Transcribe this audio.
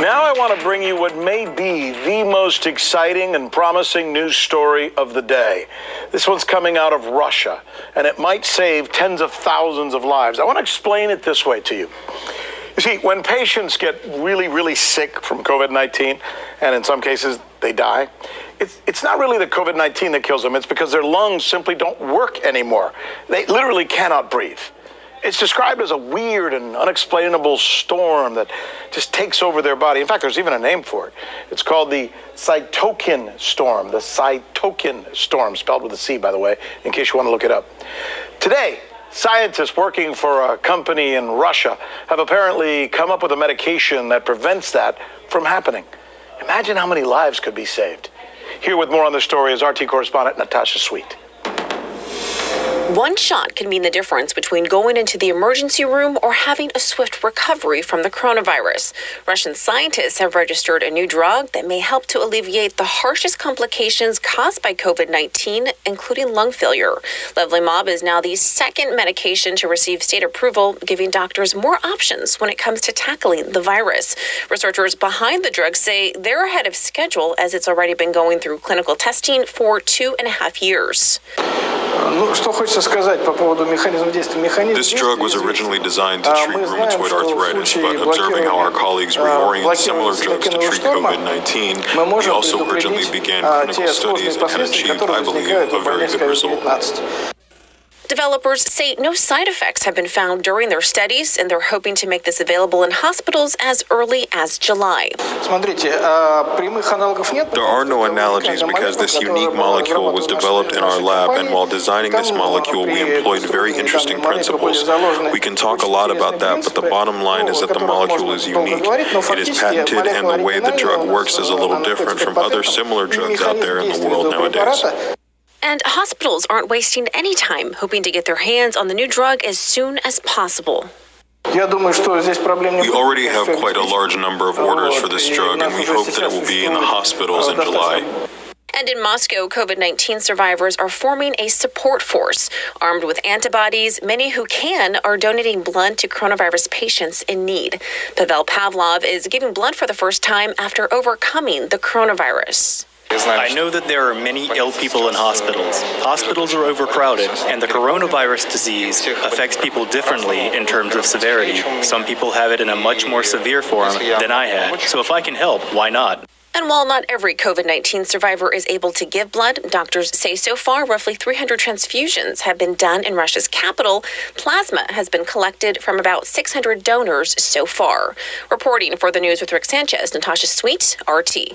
Now I want to bring you what may be the most exciting and promising news story of the day. This one's coming out of Russia, and it might save tens of thousands of lives. I want to explain it this way to you. You see, when patients get really, really sick from COVID-19, and in some cases they die, it's not really the COVID-19 that kills them. It's because their lungs simply don't work anymore. They literally cannot breathe. It's described as a weird and unexplainable storm that just takes over their body. In fact, there's even a name for it. It's called the cytokine storm, the cytokine storm, spelled with a C, by the way, in case you want to look it up. Today, scientists working for a company in Russia have apparently come up with a medication that prevents that from happening. Imagine how many lives could be saved. Here with more on the story is RT correspondent Natasha Sweet. One shot can mean the difference between going into the emergency room or having a swift recovery from the coronavirus. Russian scientists have registered a new drug that may help to alleviate the harshest complications caused by COVID-19, including lung failure. Levlimab is now the second medication to receive state approval, giving doctors more options when it comes to tackling the virus. Researchers behind the drug say they're ahead of schedule, as it's already been going through clinical testing for 2.5 years. This drug was originally designed to treat rheumatoid arthritis, but observing how our colleagues reorient similar drugs to treat COVID-19, we also urgently began clinical studies and have achieved, I believe, a very good result. Developers say no side effects have been found during their studies, and they're hoping to make this available in hospitals as early as July. There are no analogies because this unique molecule was developed in our lab, and while designing this molecule, we employed very interesting principles. We can talk a lot about that, but the bottom line is that the molecule is unique. It is patented, and the way the drug works is a little different from other similar drugs out there in the world nowadays. And hospitals aren't wasting any time, hoping to get their hands on the new drug as soon as possible. We already have quite a large number of orders for this drug, and we hope that it will be in the hospitals in July. And in Moscow, COVID-19 survivors are forming a support force. Armed with antibodies, many who can are donating blood to coronavirus patients in need. Pavel Pavlov is giving blood for the first time after overcoming the coronavirus. I know that there are many ill people in hospitals. Hospitals are overcrowded, and the coronavirus disease affects people differently in terms of severity. Some people have it in a much more severe form than I had. So if I can help, why not? And while not every COVID-19 survivor is able to give blood, doctors say so far roughly 300 transfusions have been done in Russia's capital. Plasma has been collected from about 600 donors so far. Reporting for the news with Rick Sanchez, Natasha Sweet, RT.